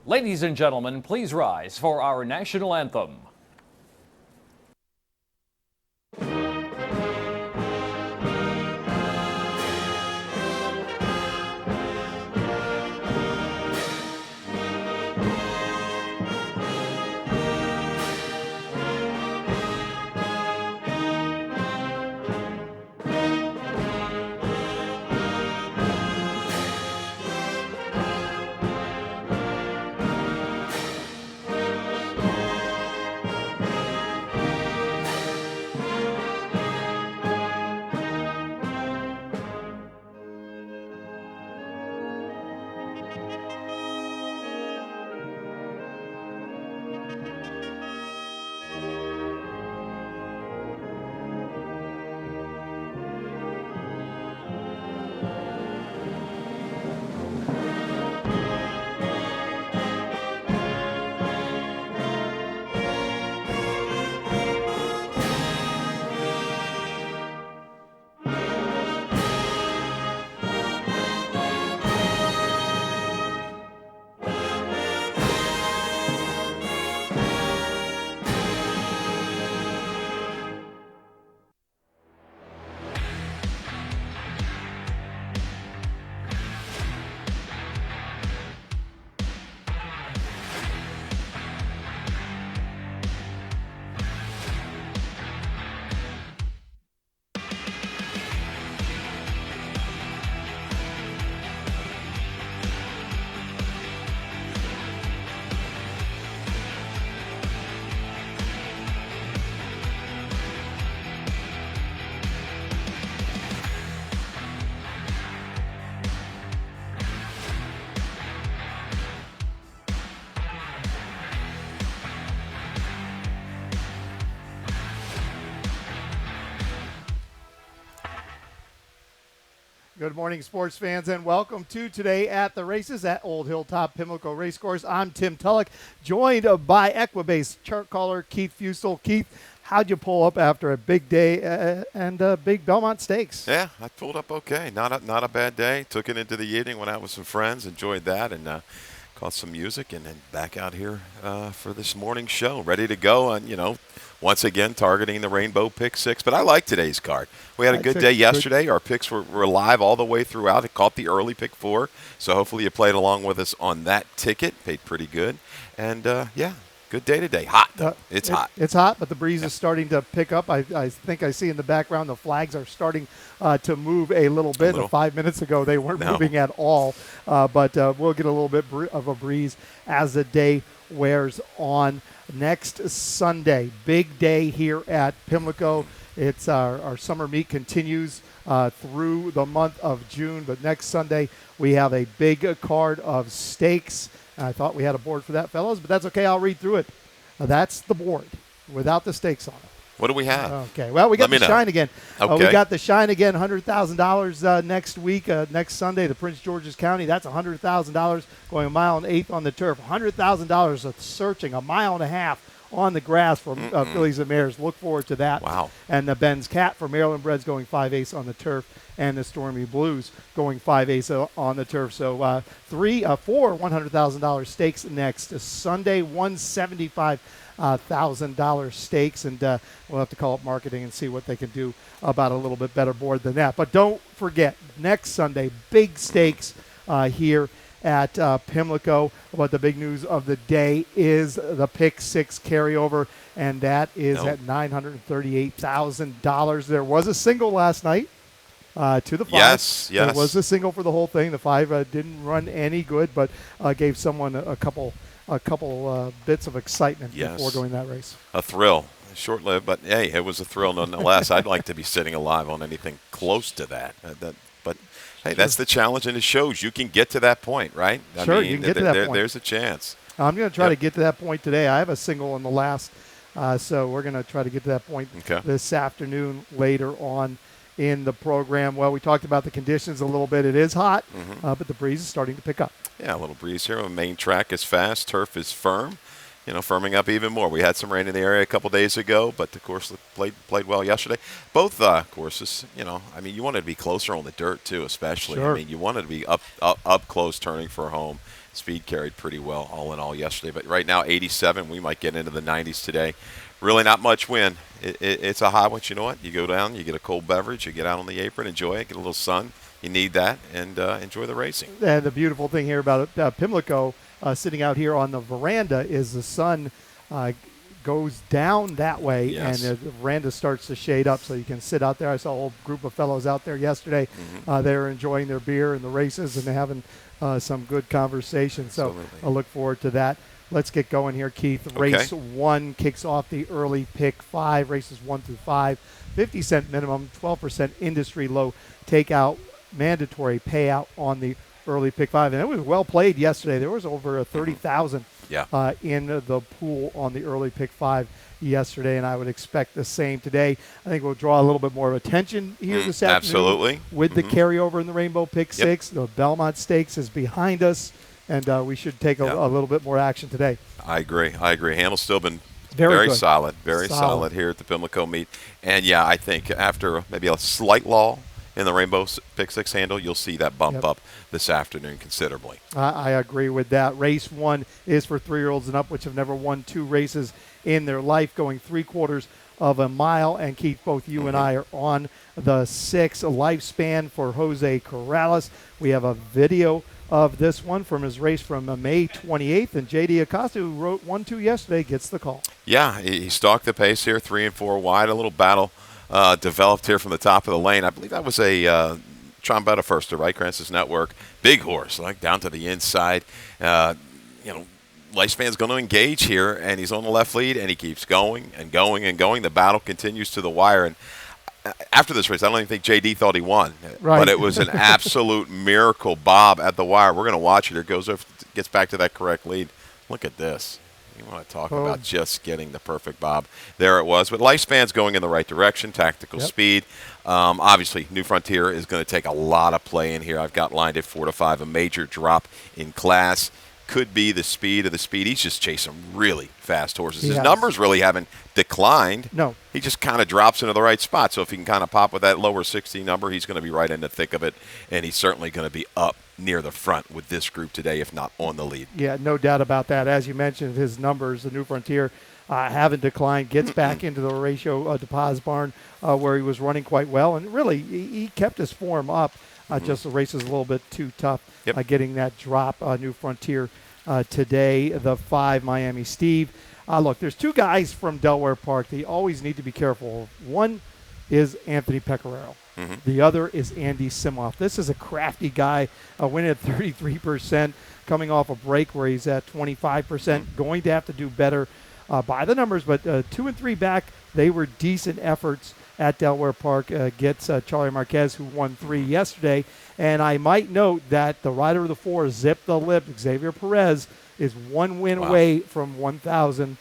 Ladies and gentlemen, please rise for our national anthem. Good morning, sports fans, and welcome to Today at the Races at Old Hilltop Pimlico Racecourse. I'm Tim Tulloch, joined by Equibase chart caller Keith Fusel. Keith, how'd you pull up after a big day and big Belmont Stakes? Yeah, I pulled up okay. Not a bad day. Took it into the evening, went out with some friends, enjoyed that, and caught some music, and then back out here for this morning's show, ready to go. And once again targeting the Rainbow Pick 6. But I like today's card. We had a good day yesterday. Our picks were live all the way throughout. It caught the early pick 4, so hopefully you played along with us on that ticket. Paid pretty good, and good day today. Hot. It's hot. It's hot, but the breeze is starting to pick up. I think I see in the background the flags are starting to move a little bit. 5 minutes ago, they weren't moving at all. But we'll get a little bit of a breeze as the day wears on. Next Sunday, big day here at Pimlico. It's our summer meet continues through the month of June. But next Sunday, we have a big card of stakes. I thought we had a board for that, fellas, but that's okay. I'll read through it. That's the board without the stakes on it. What do we have? Okay. Well, we got the Shine Again. Okay. We got the Shine Again, $100,000 next week, next Sunday to Prince George's County. That's $100,000 going a mile and eighth on the turf. $100,000 of searching a mile and a half on the grass for fillies and mares. Look forward to that. Wow. And the Ben's Cat for Maryland Breds going 5/8 on the turf, and the Stormy Blues going 5/8 on the turf. So four $100,000 stakes next Sunday, $175,000 stakes, and we'll have to call up marketing and see what they can do about a little bit better board than that. But don't forget, next Sunday, big stakes here at Pimlico. But the big news of the day is the Pick 6 carryover, and that is at $938,000. There was a single last night to the 5. Yes. There was a single for the whole thing. The 5 didn't run any good, but gave someone a couple bits of excitement before doing that race. A thrill. Short-lived, but hey, it was a thrill nonetheless. I'd like to be sitting alive on anything close to that. But hey, that's the challenge, and it shows you can get to that point, right? You can get to that point. There's a chance. I'm going to try to get to that point today. I have a single in the last, so we're going to try to get to that point this afternoon later on in the program. Well, we talked about the conditions a little bit. It is hot, but the breeze is starting to pick up. Yeah, a little breeze here. The main track is fast. Turf is firm. Firming up even more. We had some rain in the area a couple days ago, but the course played well yesterday. Both courses, you wanted to be closer on the dirt too, especially. Sure. You wanted to be up close turning for home. Speed carried pretty well all in all yesterday. But right now, 87. We might get into the 90s today. Really not much wind. It's a hot one. You know what? You go down, you get a cold beverage, you get out on the apron, enjoy it, get a little sun. You need that, and enjoy the racing. And the beautiful thing here about Pimlico, sitting out here on the veranda, is the sun goes down that way, Yes. and the veranda starts to shade up, so you can sit out there. I saw a whole group of fellows out there yesterday. They were enjoying their beer and the races and having some good conversation. So Absolutely. I look forward to that. Let's get going here, Keith. Okay. Race 1 kicks off the early pick 5, races 1 through 5. 50-cent minimum, 12% industry low takeout, mandatory payout on the early pick 5. And it was well played yesterday. There was over 30,000 Yeah. in the pool on the early pick 5 yesterday, and I would expect the same today. I think we'll draw a little bit more of attention here this afternoon. Absolutely. With the carryover in the Rainbow Pick Yep. 6. The Belmont Stakes is behind us, and we should take a little bit more action today. I agree. Hamill's still been Very very good. solid, very solid here at the Pimlico meet. And, yeah, I think after maybe a slight lull in the Rainbow Pick 6 handle, you'll see that bump up this afternoon considerably. I agree with that. Race 1 is for 3-year-olds and up, which have never won 2 races in their life, going 3/4 of a mile. And, Keith, both you and I are on the 6 lifespan for Jose Corrales. We have a video of this one from his race from May 28th. And J.D. Acosta, who wrote 1-2 yesterday, gets the call. Yeah, he stalked the pace here, 3 and 4 wide. A little battle developed here from the top of the lane. I believe that was a Trombetta firster, right? Cranston's Network. Big horse, like down to the inside. Lifespan's going to engage here, and he's on the left lead, and he keeps going and going and going. The battle continues to the wire. And after this race, I don't even think JD thought he won. Right. But it was an absolute miracle bob at the wire. We're going to watch it. It goes over, gets back to that correct lead. Look at this. You want to talk about just getting the perfect bob. There it was. But Lifespan's going in the right direction, tactical speed. Obviously, New Frontier is going to take a lot of play in here. I've got lined at 4 to 5, a major drop in class. Could be the speed of the speed. He's just chasing really fast horses. His numbers really haven't declined. No. He just kind of drops into the right spot. So if he can kind of pop with that lower 60 number, he's going to be right in the thick of it. And he's certainly going to be up near the front with this group today, if not on the lead. Yeah, no doubt about that. As you mentioned, his numbers, the New Frontier, haven't declined. Gets back into the ratio to Paz Barn, where he was running quite well. And really, he kept his form up. Just the race is a little bit too tough getting that drop. New Frontier today, the 5 Miami Steve. Look, there's 2 guys from Delaware Park that you always need to be careful of. One is Anthony Pecoraro. The other is Andy Simoff. This is a crafty guy, winning at 33%, coming off a break where he's at 25%. Going to have to do better by the numbers, but 2 and 3 back, they were decent efforts at Delaware Park. Gets Charlie Marquez, who won 3 yesterday. And I might note that the rider of the 4, Zip the Lip, Xavier Perez, is 1 win away from 1,000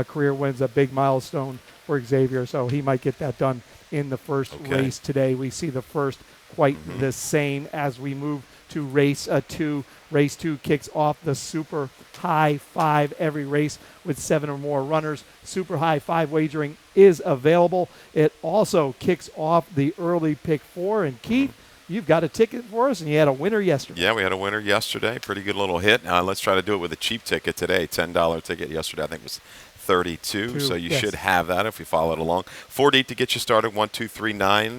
career wins, a big milestone for Xavier. So he might get that done in the first race today. We see the first quite the same as we move to race 2. Race 2 kicks off the Super High 5 every race with 7 or more runners. Super High 5 wagering is available. It also kicks off the early pick 4. And Keith, you've got a ticket for us, and you had a winner yesterday. Yeah, we had a winner yesterday. Pretty good little hit. Let's try to do it with a cheap ticket today. $10 ticket yesterday, I think, was $32. So you should have that if you follow it along. 4 deep to get you started. 1, 2, 3, 9.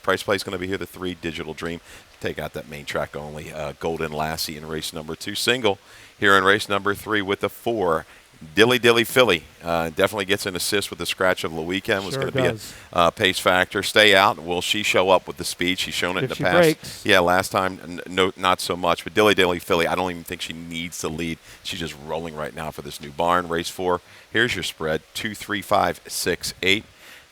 Price play is going to be here. The 3 Digital Dream. Take out that main track only. Golden Lassie in race number 2. Single here in race number 3 with the 4. Dilly Dilly Philly definitely gets an assist with the scratch of the weekend. Was going to be a pace factor. Stay out. Will she show up with the speed? She's shown it in the past. Breaks. Yeah, last time, no, not so much. But Dilly Dilly Philly, I don't even think she needs to lead. She's just rolling right now for this new barn. Race 4. Here's your spread: 2, 3, 5, 6, 8.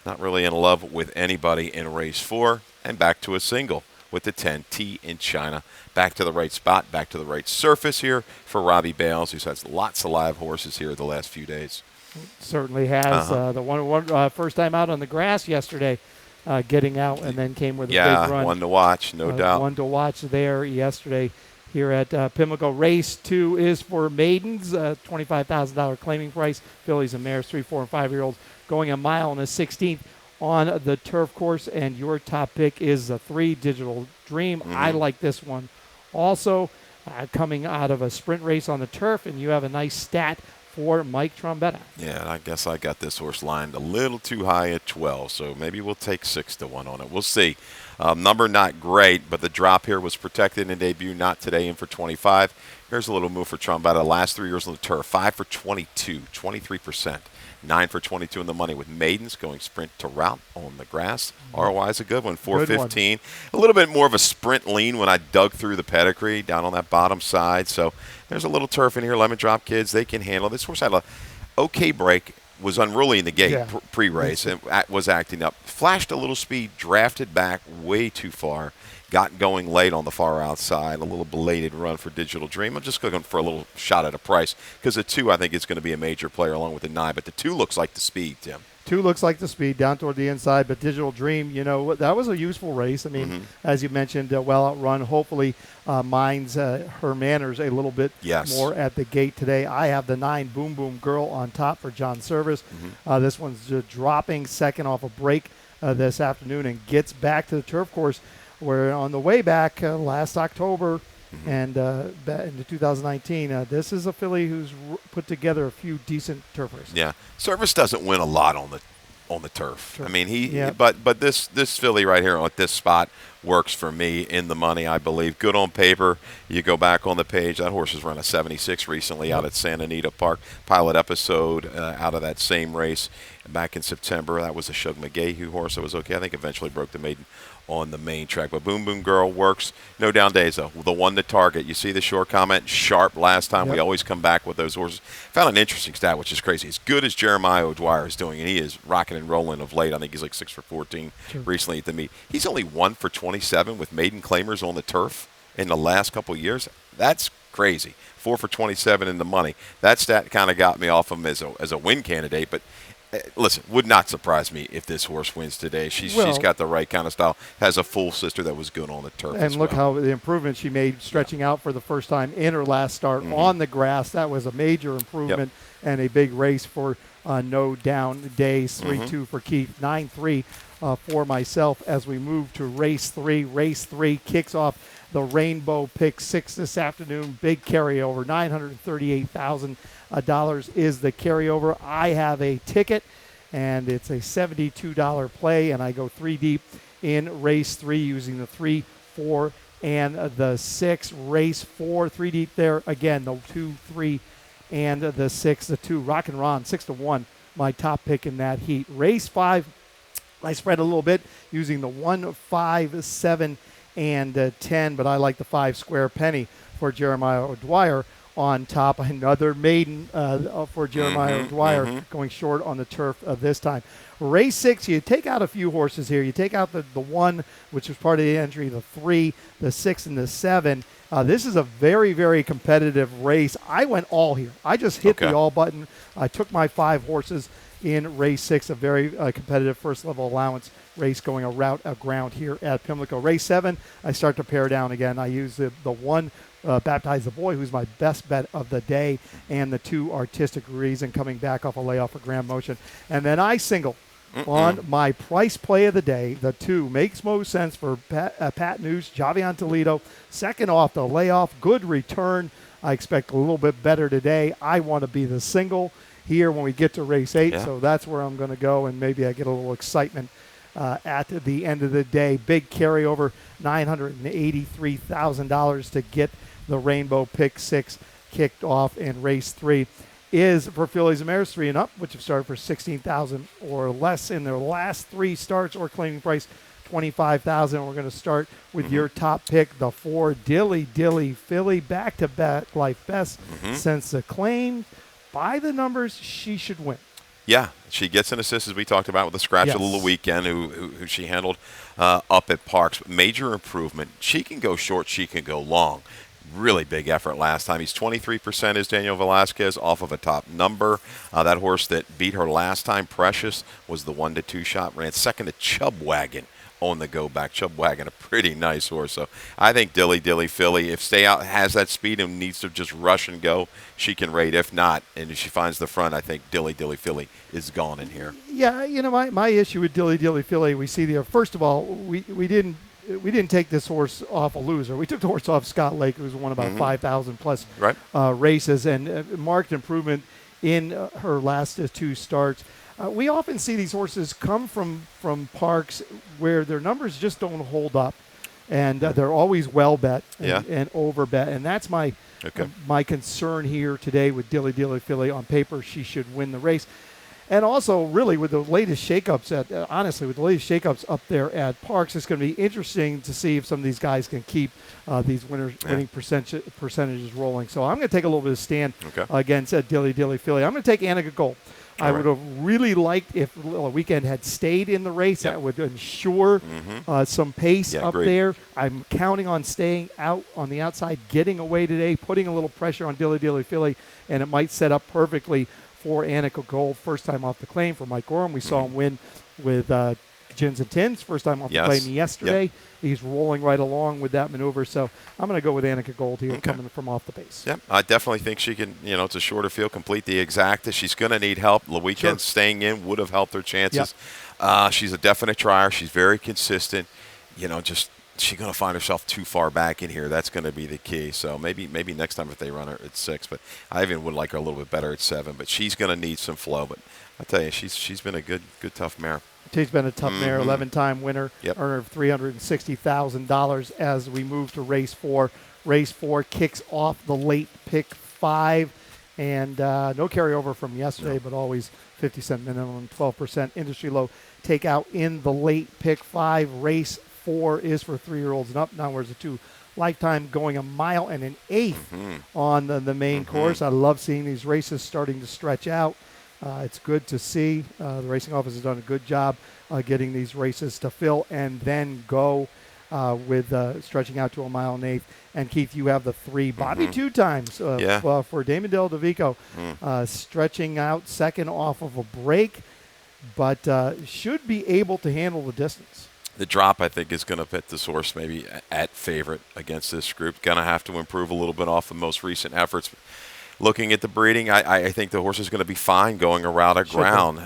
Not really in love with anybody in race 4. And back to a single with the 10 T in China. Back to the right spot, back to the right surface here for Robbie Bales, who's had lots of live horses here the last few days. Certainly has. The one first time out on the grass yesterday, getting out, and then came with a big run. Yeah, one to watch, no doubt. One to watch there yesterday here at Pimlico. Race 2 is for maidens, $25,000 claiming price. Fillies and mares, 3, 4, and 5-year-olds, going a mile and a 16th on the turf course, and your top pick is the 3 Digital Dream. I like this one. Also, coming out of a sprint race on the turf, and you have a nice stat for Mike Trombetta. Yeah, and I guess I got this horse lined a little too high at 12, so maybe we'll take 6-1 on it. We'll see. Number not great, but the drop here was protected in debut, not today, in for 25. Here's a little move for Trombetta. Last 3 years on the turf, 5 for 22, 23%. 9 for 22 in the money with maidens going sprint to route on the grass. ROI is a good one, 415. A little bit more of a sprint lean when I dug through the pedigree down on that bottom side. So there's a little turf in here. Lemon Drop kids, they can handle. This horse had a okay break, was unruly in the gate pre-race, and was acting up. Flashed a little speed, drafted back way too far. Got going late on the far outside, a little belated run for Digital Dream. I'm just looking for a little shot at a price because the 2 I think is going to be a major player along with the 9, but the 2 looks like the speed, Tim. 2 looks like the speed down toward the inside, but Digital Dream, that was a useful race. I mean, as you mentioned, well outrun. Hopefully minds her manners a little bit more at the gate today. I have the 9 Boom Boom Girl on top for John Service. This one's dropping second off a break this afternoon and gets back to the turf course where on the way back last October and into 2019, this is a filly who's put together a few decent turf races. Yeah, Service doesn't win a lot on the turf. I mean, but this filly right here at this spot works for me in the money, I believe. Good on paper. You go back on the page. That horse has run a 76 recently out at Santa Anita Park. Pilot episode out of that same race back in September. That was a Shug McGahee horse that was okay. I think eventually broke the maiden on the main track. But Boom Boom Girl works. No down days, though. The one to target. You see the short comment, sharp last time. We always come back with those horses. Found an interesting stat, which is crazy. As good as Jeremiah O'Dwyer is doing, and he is rocking and rolling of late. I think he's like 6 for 14 recently at the meet. He's only 1 for 27 with maiden claimers on the turf in the last couple of years. That's crazy. 4 for 27 in the money. That stat kind of got me off him as a win candidate, but listen, would not surprise me if this horse wins today. She's got the right kind of style. Has a full sister that was good on the turf. And look how the improvement she made stretching out for the first time in her last start on the grass. That was a major improvement and a big race for no down days. 3-2 for Keith, 9-3 for myself as we move to race 3. Race 3 kicks off the Rainbow Pick 6 this afternoon. Big carryover, $938,000 is the carryover. I have a ticket, and it's a $72 play, and I go 3 deep in race 3 using the 3, 4, and the 6. Race 4, 3 deep there. Again, the 2, 3, and the 6. The 2, Rock and Ron, 6-1, my top pick in that heat. Race 5, I spread a little bit using the 1, 5, 7, and 10, but I like the 5 square penny for Jeremiah O'Dwyer on top. Another maiden for Jeremiah O'Dwyer going short on the turf this time. Race 6, you take out a few horses here. You take out the 1, which was part of the entry, the 3, the 6, and the 7. This is a very, very competitive race. I went all here. I just hit the all button. I took my 5 horses in race 6, a very competitive first-level allowance race going aground here at Pimlico. Race 7, I start to pare down again. I use the 1, Baptize the Boy, who's my best bet of the day, and the 2, Artistic Reason, coming back off a layoff for Grand Motion. And then I single on my price play of the day. The 2 makes most sense for Pat News, Javion Toledo. Second off the layoff, good return. I expect a little bit better today. I want to be the single here when we get to race 8, so that's where I'm going to go, and maybe I get a little excitement at the end of the day. Big carryover, $983,000 to get the Rainbow Pick 6 kicked off in race 3 is for fillies and mares 3 and up, which have started for $16,000 or less in their last 3 starts, or claiming price $25,000. We're going to start with your top pick, the 4 Dilly Dilly filly, back-to-back life best since the claim. By the numbers, she should win. Yeah, she gets an assist, as we talked about, with the scratch of the weekend, who she handled up at Parks. Major improvement. She can go short, she can go long. Really big effort last time. He's 23% is Daniel Velasquez off of a top number. That horse that beat her last time, Precious, was the 1-2 shot. Ran second to Chubwagon on the go back. Chubwagon, a pretty nice horse. So I think Dilly Dilly filly, if Stay Out has that speed and needs to just rush and go, she can rate. If not, and if she finds the front, I think Dilly Dilly filly is gone in here. Yeah, my issue with Dilly Dilly filly, we see there, first of all, we didn't we didn't take this horse off a loser. We took the horse off Scott Lake, who's won about 5,000 plus Right. Races, and marked improvement in her last 2 starts. We often see these horses come from parks where their numbers just don't hold up, and they're always well bet and over bet, and that's my my concern here today with Dilly Dilly Philly. On paper, she should win the race. And also, really, with the latest shakeups honestly, with the latest shakeups up there at Parks, it's going to be interesting to see if some of these guys can keep these winning percentages rolling. So I'm going to take a little bit of stand against Dilly Dilly Philly. I'm going to take Annika Gold. I would have really liked if Weekend had stayed in the race. That would ensure some pace up there. I'm counting on staying out on the outside, getting away today, putting a little pressure on Dilly Dilly Philly, and it might set up perfectly for Annika Gold. First time off the claim for Mike Gorham. We saw him win with Gins and Tins. First time off the claim yesterday. He's rolling right along with that maneuver. So I'm going to go with Annika Gold here coming from off the base. Yep, I definitely think she can, it's a shorter field, complete the exacta. She's going to need help. The weekend staying in would have helped her chances. She's a definite trier. She's very consistent. She's going to find herself too far back in here. That's going to be the key. So maybe next time if they run her at 6. But I even would like her a little bit better at 7. But she's going to need some flow. But I tell you, she's been a good tough mare. She's been a tough mare, 11-time winner, earner of $360,000 as we move to race 4. Race 4 kicks off the late pick 5. And no carryover from yesterday, but always 50-cent minimum, 12% industry low takeout in the late pick 5. Race 4 is for 3-year-olds and up. Now where's the 2 Lifetime going 1 mile and an eighth on the main course. I love seeing these races starting to stretch out. It's good to see. The racing office has done a good job getting these races to fill and then go with stretching out to 1 mile and an eighth. And Keith, you have the 3 Bobby 2 times for Damon Del Dovico, stretching out second off of a break, but should be able to handle the distance. The drop, I think, is going to put this horse maybe at favorite against this group. Going to have to improve a little bit off the most recent efforts. Looking at the breeding, I think the horse is going to be fine going around a ground.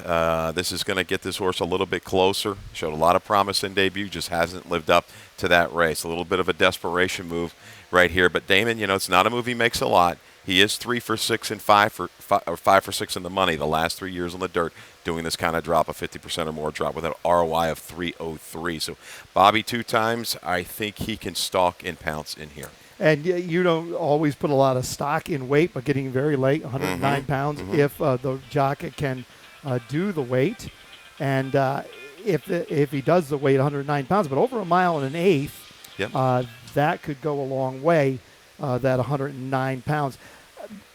This is going to get this horse a little bit closer. Showed a lot of promise in debut, just hasn't lived up to that race. A little bit of a desperation move right here. But Damon, it's not a move he makes a lot. He is 3 for 6 and 5 for 6 in the money the last 3 years on the dirt, doing this kind of drop, a 50% or more drop with an ROI of 303. So Bobby 2 times, I think he can stalk and pounce in here. And you don't always put a lot of stock in weight, but getting very late, 109 pounds, if the jockey can do the weight. And if he does the weight, 109 pounds, but over 1 mile and an eighth, that could go a long way, that 109 pounds.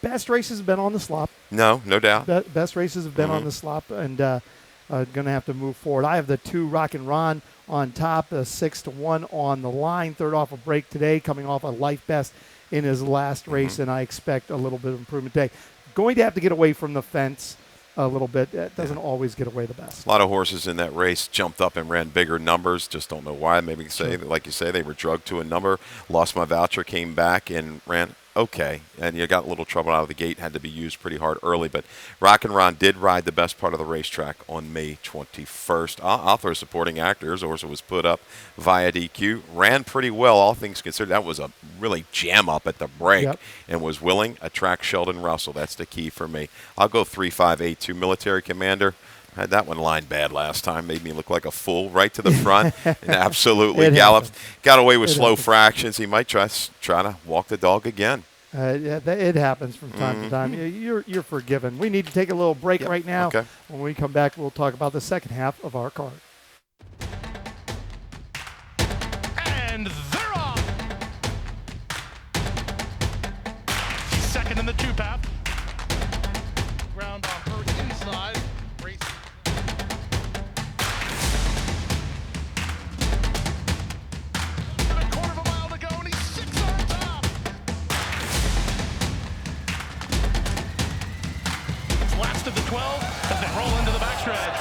Best races have been on the slop. No doubt. Best races have been on the slop, and going to have to move forward. I have the 2 Rock and Ron on top, 6-1 on the line. Third off a break today, coming off a life best in his last race, and I expect a little bit of improvement today. Going to have to get away from the fence a little bit. It doesn't always get away the best. A lot of horses in that race jumped up and ran bigger numbers. Just don't know why. Maybe like you say, they were drugged to a number. Lost My Voucher, came back and ran okay, and you got a little trouble out of the gate, had to be used pretty hard early, but Rock and Ron did ride the best part of the racetrack on May 21st. I'll throw supporting actors. Horse was put up via DQ, ran pretty well, all things considered. That was a really jam up at the break, and was willing. Attract Sheldon Russell. That's the key for me. I'll go 3-5-8-2 Military Commander. Had that one lined bad last time. Made me look like a fool right to the front. And absolutely galloped. Got away with slow fractions. He might try to walk the dog again. It happens from time to time. You're forgiven. We need to take a little break right now. Okay. When we come back, we'll talk about the second half of our card. And they're off. Second in the 2-path. Ground on her inside. Race. And a quarter of a mile to go, and he's 6 on top. It's last of the 12 as they roll into the backstretch.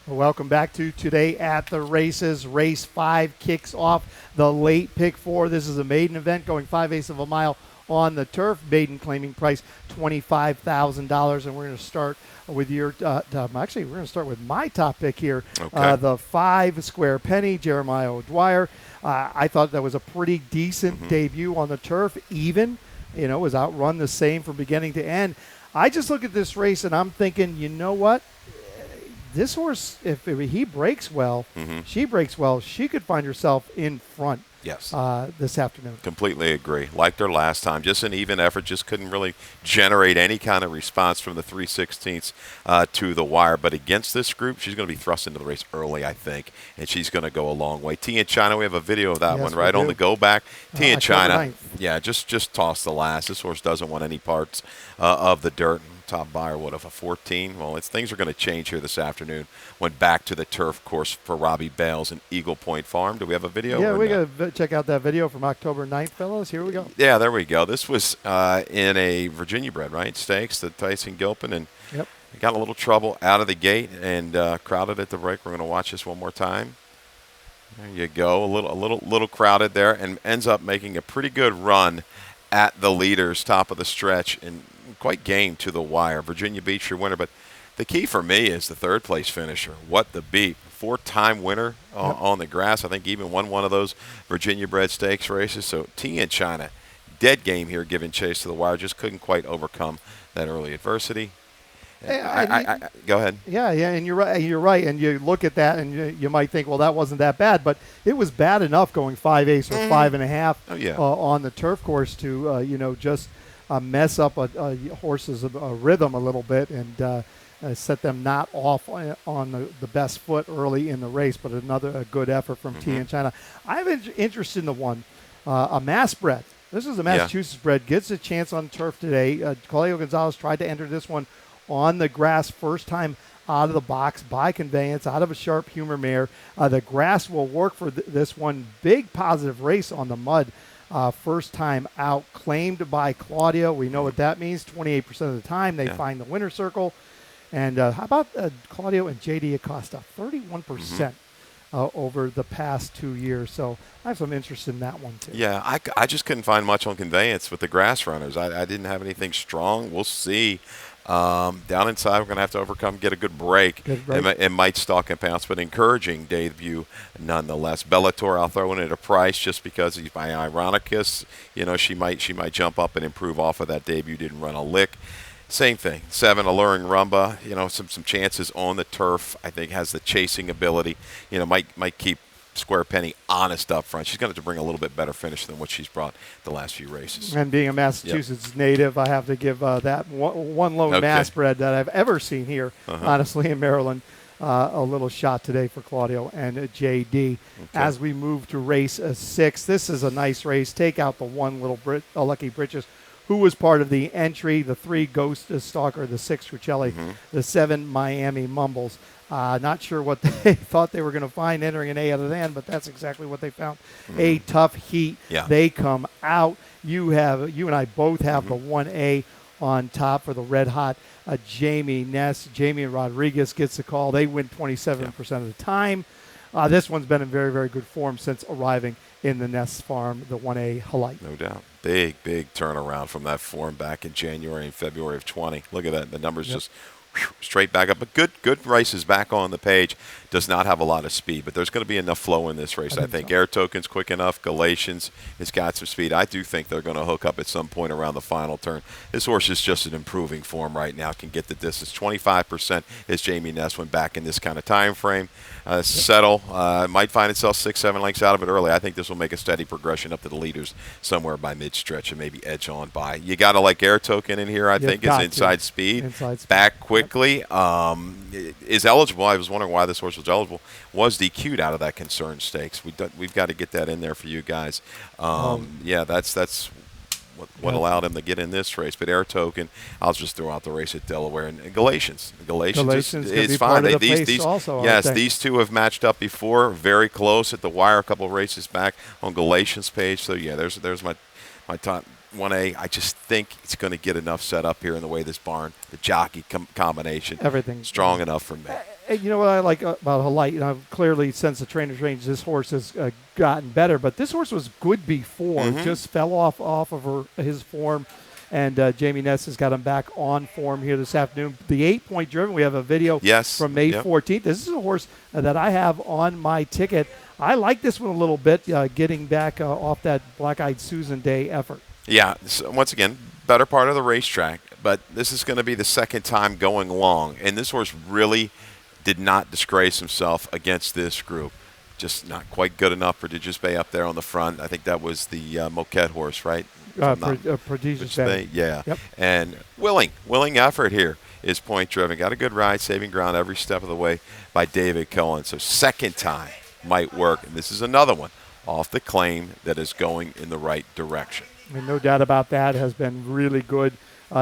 Welcome back to Today at the Races. Race 5 kicks off the late pick 4. This is a maiden event going 5/8 of a mile on the turf. Maiden claiming price $25,000, and we're going to start with your. Actually, we're going to start with my top pick here. Okay. The 5 Square Penny, Jeremiah O'Dwyer. I thought that was a pretty decent debut on the turf. Even, was outrun the same from beginning to end. I just look at this race and I'm thinking, you know what? This horse, if he breaks well, she breaks well, she could find herself in front. Yes. This afternoon. Completely agree. Liked her last time. Just an even effort. Just couldn't really generate any kind of response from the 3/16 to the wire. But against this group, she's going to be thrust into the race early, I think, and she's going to go a long way. T in China, we have a video of that Yes, one, we right? do. On the go back. T in October China. 9th. Yeah, just toss the last. This horse doesn't want any parts of the dirt. Top buyer would have a 14. Well, things are going to change here this afternoon. Went back to the turf course for Robbie Bales and Eagle Point Farm. Do we have a video? Yeah, or we no? got to check out that video from October 9th, fellas. Here we go. Yeah, there we go. This was in a Virginia bred, right? Stakes, the Tyson Gilpin, and Yep. got a little trouble out of the gate and crowded at the break. We're going to watch this one more time. There you go. A little crowded there, and ends up making a pretty good run at the leaders, top of the stretch, and quite game to the wire. Virginia Beach, your winner, but the key for me is the third place finisher. What the beat. 4-time winner on the grass. I think even won one of those Virginia bred stakes races. So T in China, dead game here, giving chase to the wire. Just couldn't quite overcome that early adversity. Go ahead. Yeah, and you're right. You're right, and you look at that, and you might think, well, that wasn't that bad, but it was bad enough going 5/8 or 5.5 Oh, yeah. on the turf course to just mess up a horse's rhythm a little bit and set them not off on the best foot early in the race. But a good effort from T in China. I have interest in the one, a mass bred. This is a Massachusetts bred. Gets a chance on turf today. Claudio Gonzalez tried to enter this one on the grass, first time out of the box by conveyance, out of a sharp humor mare. The grass will work for this one. Big positive race on the mud. First time out, claimed by Claudio. We know what that means. 28% of the time they find the winner circle. And how about Claudio and J.D. Acosta? 31% over the past 2 years. So I have some interest in that one too. Yeah, I just couldn't find much on conveyance with the grass runners. I didn't have anything strong. We'll see. Down inside, we're going to have to overcome, get a good break. It might stalk and pounce, but encouraging debut nonetheless. Bellator, I'll throw in at a price just because he's by Ironicus. She might jump up and improve off of that debut. Didn't run a lick. Same thing. 7, Alluring Rumba. Some chances on the turf. I think has the chasing ability. Might keep Square Penny honest up front. She's going to have to bring a little bit better finish than what she's brought the last few races. And being a Massachusetts native, I have to give that one lone mass bred that I've ever seen here, honestly, in Maryland, a little shot today for Claudio and JD. As we move to race 6, this is a nice race. Take out the one little Lucky Britches, who was part of the entry, the 3 Ghost Stalker, the 6 Trucelli, the 7 Miami Mumbles. Not sure what they thought they were going to find entering an A out of the end, but that's exactly what they found. A tough heat. Yeah. They come out. You and I both have the 1A on top for the red hot Jamie Ness. Jamie Rodriguez gets the call. They win 27% of the time. This one's been in very, very good form since arriving in the Ness farm, the 1A Halite. No doubt. Big turnaround from that form back in January and February of 20. Look at that. The numbers just straight back up. But good races back on the page. Does not have a lot of speed, but there's going to be enough flow in this race. I think Air Token's quick enough. Galatians has got some speed. I do think they're going to hook up at some point around the final turn. This horse is just in improving form right now. Can get the distance. 25% is Jamie Ness went back in this kind of time frame. Settle might find itself 6-7 lengths out of it early. I think this will make a steady progression up to the leaders somewhere by mid-stretch and maybe edge on by. You got to like Air Token in here. I think is inside speed. Back quickly. Is eligible. I was wondering why this horse was eligible. Was DQ'd out of that concern stakes. We've got to get that in there for you guys. That's what allowed him to get in this race. But Air Token, I'll just throw out the race at Delaware. And Galatians is fine. These two have matched up before, very close at the wire a couple of races back on Galatians' page. So there's my top 1A. I just think it's going to get enough set up here in the way this barn, the jockey combination, everything strong enough for me. you know what I like about Halite? You know, clearly since the trainer's range, this horse has gotten better. But this horse was good before, just fell off of his form. And Jamie Ness has got him back on form here this afternoon. The 8-point driven, we have a video from May 14th. This is a horse that I have on my ticket. I like this one a little bit, getting back off that Black-Eyed Susan Day effort. Yeah, so once again, better part of the racetrack, but this is going to be the second time going long. And this horse really did not disgrace himself against this group. Just not quite good enough for Prodigious Bay up there on the front. I think that was the Moquette horse, right? Prodigious Bay. Yeah. Yep. And willing effort here is point driven. Got a good ride, saving ground every step of the way by David Cohen. So second time might work. And this is another one off the claim that is going in the right direction. I mean, no doubt about that. Has been really good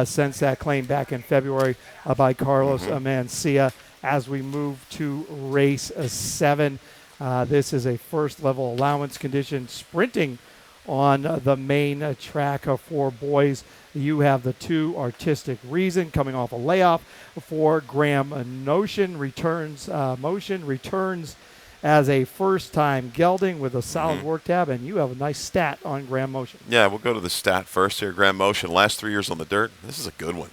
since that claim back in February by Carlos Mencia. As we move to race 7, this is a first-level allowance condition sprinting on the main track for boys. You have the 2 Artistic Reason coming off a layoff for Graham Motion returns as a first-time gelding with a solid work tab, and you have a nice stat on Graham Motion. Yeah, we'll go to the stat first here. Graham Motion, last 3 years on the dirt. This is a good one.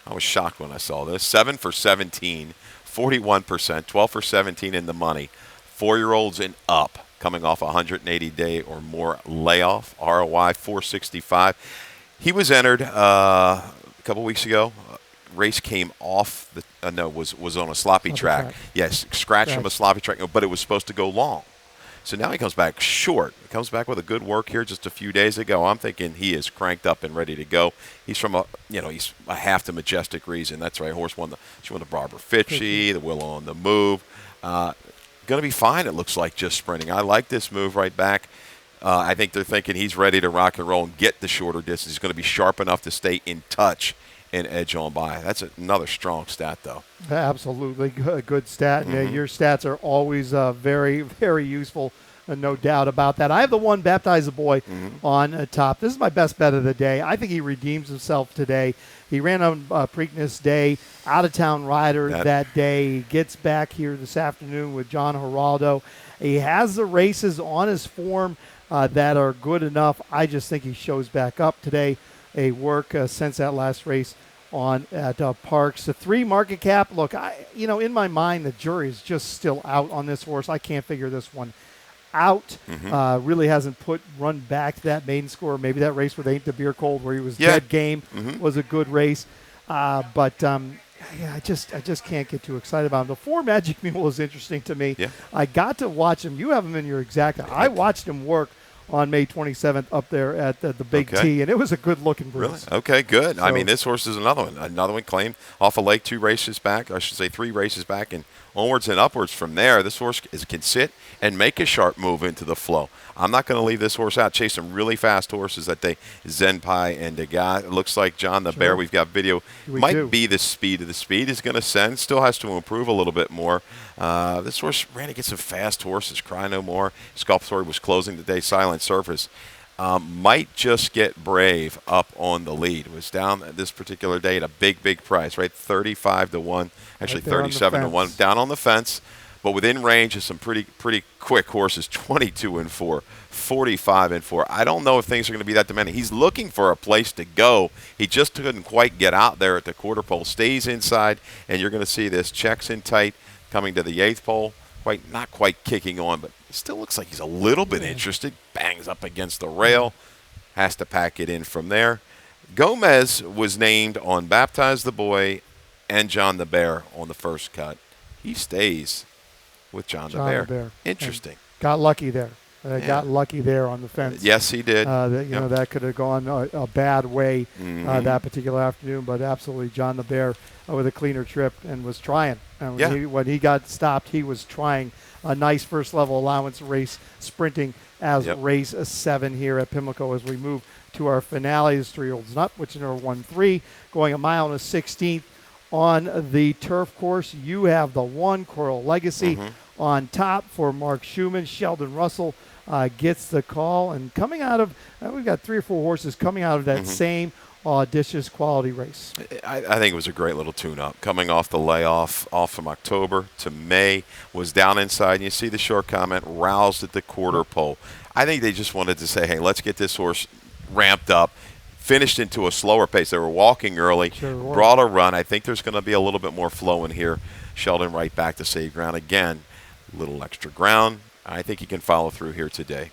I was shocked when I saw this. 7 for 17, 41%, 12 for 17 in the money. 4-year-olds and up, coming off a 180-day or more layoff. ROI 465. He was entered a couple weeks ago. Race came off was on a sloppy track. Yes, scratched from a sloppy track, but it was supposed to go long. So now he comes back short. He comes back with a good work here just a few days ago. I'm thinking he is cranked up and ready to go. He's from he's a half the Majestic Reason. That's right. Horse won the Barbara Fitchie, the Willow on the Move. Going to be fine, it looks like, just sprinting. I like this move right back. I think they're thinking he's ready to rock and roll and get the shorter distance. He's going to be sharp enough to stay in touch and edge on by. That's another strong stat, though. Absolutely good stat. And, your stats are always very, very useful. No doubt about that. I have the 1 Baptize the Boy on top. This is my best bet of the day. I think he redeems himself today. He ran on Preakness Day, out-of-town rider that day. He gets back here this afternoon with John Geraldo. He has the races on his form that are good enough. I just think he shows back up today. A work since that last race at Parks. The 3 market cap. Look, in my mind, the jury is just still out on this horse. I can't figure this one out. Really hasn't run back to that maiden score. Maybe that race with Ain't the Beer Cold where he was dead game was a good race. But I just can't get too excited about him. The 4 Magic Mule is interesting to me. Yeah. I got to watch him. You have him in your exact. I watched him work on May 27th up there at the Big T, and it was a good-looking race. Really? Okay, good. So, I mean, this horse is another one. Another one claimed off a lake 2 races back. I should say 3 races back, and onwards and upwards from there. This horse can sit and make a sharp move into the flow. I'm not going to leave this horse out. Chase some really fast horses that Zenpai and Degas. It looks like John the Bear. We've got video. Might be the speed of the speed is going to send. Still has to improve a little bit more. This horse ran against some fast horses. Cry No More. Sculptory was closing today. Silent Surface. Might just get Brave up on the lead. Was down this particular day at a big price, right? 35-1, actually 37-1, down on the fence, but within range of some pretty quick horses. 22-4, 45-4. I don't know if things are going to be that demanding. He's looking for a place to go. He just couldn't quite get out there at the quarter pole. Stays inside, and you're going to see this checks in tight coming to the 8th pole. Not quite kicking on, but still looks like he's a little bit interested. Bangs up against the rail. Has to pack it in from there. Gomez was named on Baptize the Boy and John the Bear on the first cut. He stays with John the Bear. Interesting. And got lucky there. Got lucky there on the fence. Yes, he did. That could have gone a bad way that particular afternoon, but absolutely John the Bear with a cleaner trip and was trying. When he got stopped, he was trying. A nice first-level allowance race sprinting as race 7 here at Pimlico as we move to our finale. This 3-year-old's Nut, which is number 1-3, going a mile and a 16th on the turf course. You have the 1 Coral Legacy on top for Mark Schumann. Sheldon Russell gets the call, and coming out of we've got 3 or 4 horses coming out of that same audacious quality race. I think it was a great little tune-up. Coming off the layoff, off from October to May, was down inside. And you see the short comment, roused at the quarter pole. I think they just wanted to say, hey, let's get this horse ramped up, finished into a slower pace. They were walking early, Sure were. brought a run. I think there's going to be a little bit more flow in here. Sheldon right back to save ground again. Little extra ground. I think he can follow through here today.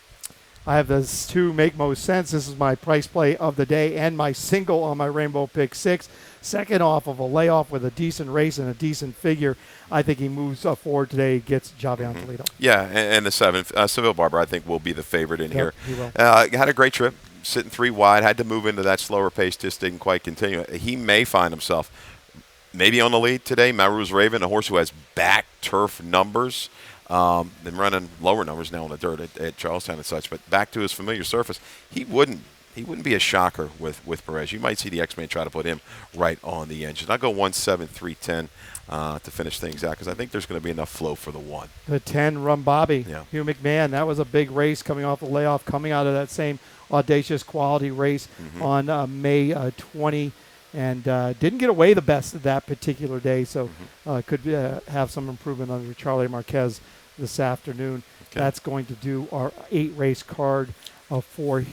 I have those two make most sense. This is my price play of the day and my single on my Rainbow Pick 6. Second off of a layoff with a decent race and a decent figure. I think he moves forward today, gets Javion Toledo. Yeah, and the 7, Seville Barber, I think, will be the favorite in here. He will. Had a great trip, sitting 3 wide, had to move into that slower pace, just didn't quite continue. He may find himself maybe on the lead today. Maru's Raven, a horse who has back turf numbers. Been running lower numbers now on the dirt at Charlestown and such, but back to his familiar surface, he wouldn't be a shocker with Perez. You might see the X-Man try to put him right on the engine. I'll go 1-7-3-10 to finish things out because I think there's going to be enough flow for the 1. The 10, Rum Bobby. Yeah. Hugh McMahon, that was a big race coming off the layoff, coming out of that same audacious quality race on May 20. And didn't get away the best of that particular day, so could have some improvement under Charlie Marquez this afternoon. Okay. That's going to do our 8-race card for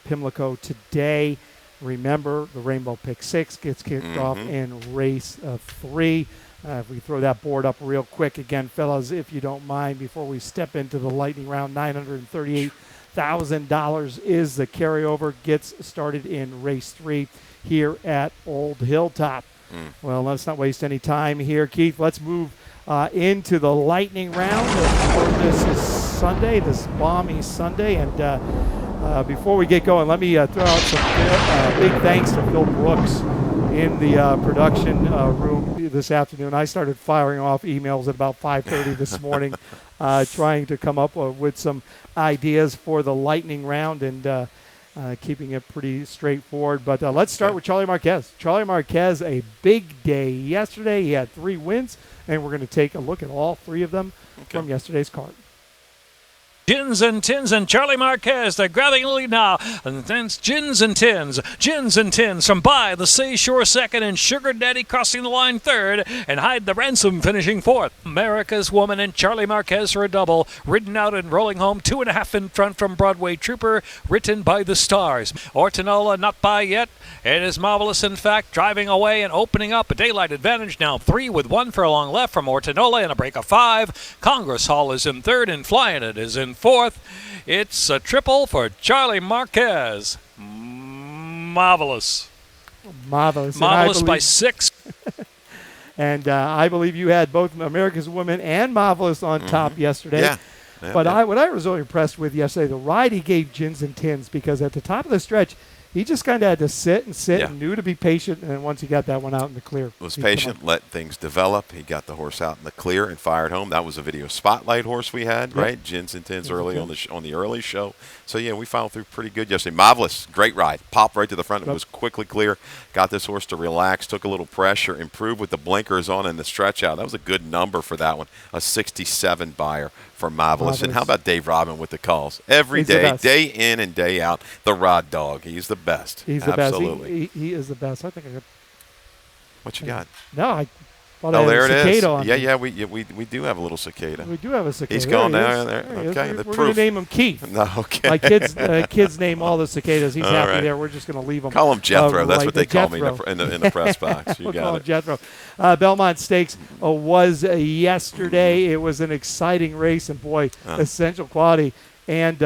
Pimlico today. Remember, the Rainbow Pick 6 gets kicked off in race 3. If we throw that board up real quick again, fellas, if you don't mind, before we step into the lightning round, $938,000 is the carryover. Gets started in race 3 here at Old Hilltop. Well, let's not waste any time here, Keith. Let's move into the lightning round. This is Sunday, this balmy Sunday. And before we get going, let me throw out some big thanks to Phil Brooks in the production room this afternoon. I started firing off emails at about 5:30 this morning trying to come up with some ideas for the lightning round and keeping it pretty straightforward. But let's start with Charlie Marquez. Charlie Marquez, a big day yesterday. He had 3 wins, and we're going to take a look at all 3 of them from yesterday's card. Gins and Tins and Charlie Marquez, they're grabbing the lead now. And then it's Gins and Tins from By the Seashore second and Sugar Daddy crossing the line third and Hide the Ransom finishing fourth. America's Woman and Charlie Marquez for a double, ridden out and rolling home 2.5 in front from Broadway Trooper, written by the Stars. Ortinola not by yet. It is Marvelous, in fact, driving away and opening up a daylight advantage now 3 with 1 furlong left from Ortinola and a break of 5. Congress Hall is in third and Flying It is in fourth. It's a triple for Charlie Marquez. Marvelous. Marvelous. Marvelous by 6. And I believe you had both America's Woman and Marvelous on top yesterday. Yeah. But what I was really impressed with yesterday, the ride he gave Gins and Tins, because at the top of the stretch, he just kind of had to sit and knew to be patient. And then once he got that one out in the clear, Was patient, let things develop. He got the horse out in the clear and fired home. That was a video spotlight horse we had, right? Gins and Tins early on the early show. So yeah, we followed through pretty good yesterday. Marvelous, great ride. Popped right to the front. It was quickly clear. Got this horse to relax. Took a little pressure. Improved with the blinkers on and the stretch out. That was a good number for that one. A 67 buyer for Marvelous. And how about Dave Robin with the calls every He's the day, best. day in and day out? The Rod Dog. He's the best. He's the Absolutely. best. He is the best. I think I got. What you got? No, I thought I Oh, had there a it cicada is. on. Yeah, we do have a little cicada. We do have a cicada. He's gone There he now. is. There. There he is. Okay, We're the going proof. to name him Keith. No, okay. My kids name all the cicadas. He's All happy right. there. We're just going to leave him. Call him Jethro. That's right what they there. call me in the press box. You We'll call got him it. Jethro. Belmont Stakes was yesterday. It was an exciting race, and boy, essential quality. And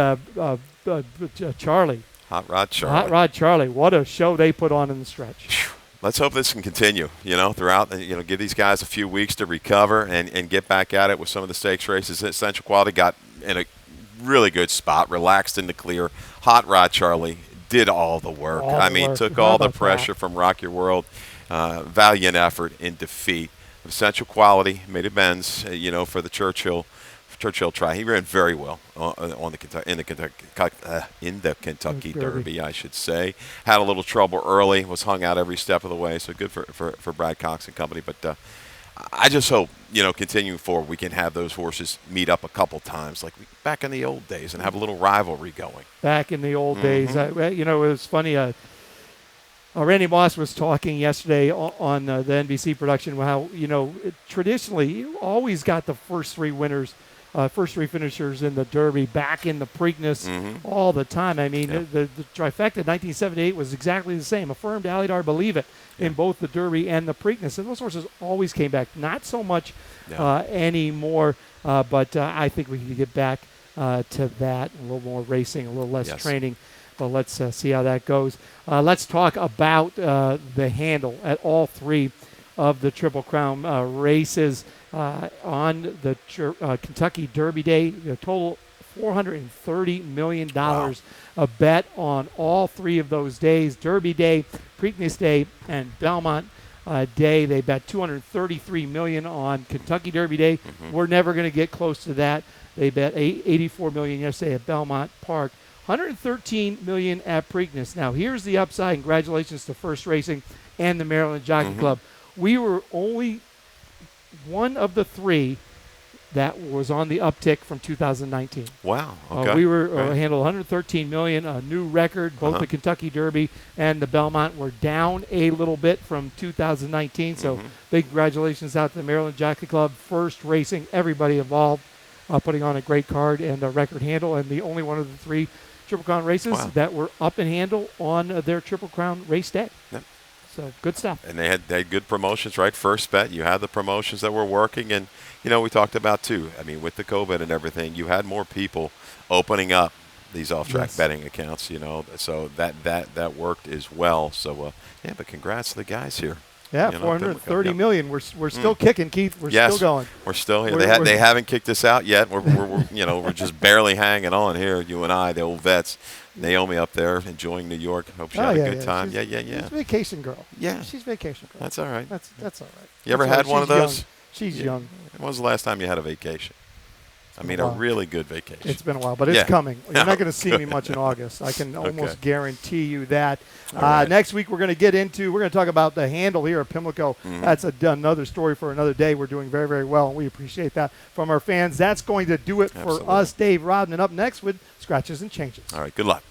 Charlie. Hot Rod Charlie. Hot Rod Charlie. What a show they put on in the stretch. Let's hope this can continue, throughout, give these guys a few weeks to recover and get back at it with some of the stakes races. Essential Quality got in a really good spot, relaxed in the clear. Hot Rod Charlie did all the work. Took How all the about pressure from Rock Your World. Valiant effort in defeat. Essential Quality made amends, for the Churchill try. He ran very well in the Kentucky Derby, I should say. Had a little trouble early, was hung out every step of the way. So good for Brad Cox and company. But I just hope continuing forward we can have those horses meet up a couple times, like back in the old days, and have a little rivalry going. Back in the old days, it was funny. Randy Moss was talking yesterday on the NBC production how, traditionally you always got the first three winners, first three finishers in the Derby back in the Preakness all the time. I mean, the trifecta 1978 was exactly the same. Affirmed, Alydar, Believe It in both the Derby and the Preakness. And those horses always came back. Not so much anymore, but I think we can get back to that. A little more racing, a little less training. But let's see how that goes. Let's talk about the handle at all three of the Triple Crown races on the Kentucky Derby Day. A total $430 million a bet on all three of those days. Derby Day, Preakness Day, and Belmont Day. They bet $233 million on Kentucky Derby Day. We're never going to get close to that. They bet $84 million yesterday at Belmont Park. $113 million at Preakness. Now, here's the upside. Congratulations to First Racing and the Maryland Jockey Club. We were only one of the three that was on the uptick from 2019. Wow. Okay. We were handled $113 million, a new record. Both the Kentucky Derby and the Belmont were down a little bit from 2019. So big congratulations out to the Maryland Jockey Club, First Racing, everybody involved, putting on a great card and a record handle, and the only one of the three Triple Crown races that were up and handle on their Triple Crown race day. Yep. So good stuff. And they had good promotions, right? First bet, you had the promotions that were working, and we talked about too. I mean, with the COVID and everything, you had more people opening up these off-track betting accounts. So that worked as well. So but congrats to the guys here. Yeah, $430 million. We're still kicking, Keith. We're still going. We're still here. They haven't kicked us out yet. We're just barely hanging on here. You and I, the old vets. Naomi up there enjoying New York. Hope she had a good time. She's a vacation girl. Yeah, she's a vacation girl. That's all right. That's all right. You ever had one of those? Young. She's young. When was the last time you had a vacation? I mean, a really good vacation. It's been a while, but it's coming. You're not going to see me much in August. I can almost guarantee you that. Next week, we're going to talk about the handle here at Pimlico. That's another story for another day. We're doing very, very well, and we appreciate that from our fans. That's going to do it for us, Dave Rodman, up next with Scratches and Changes. All right, good luck.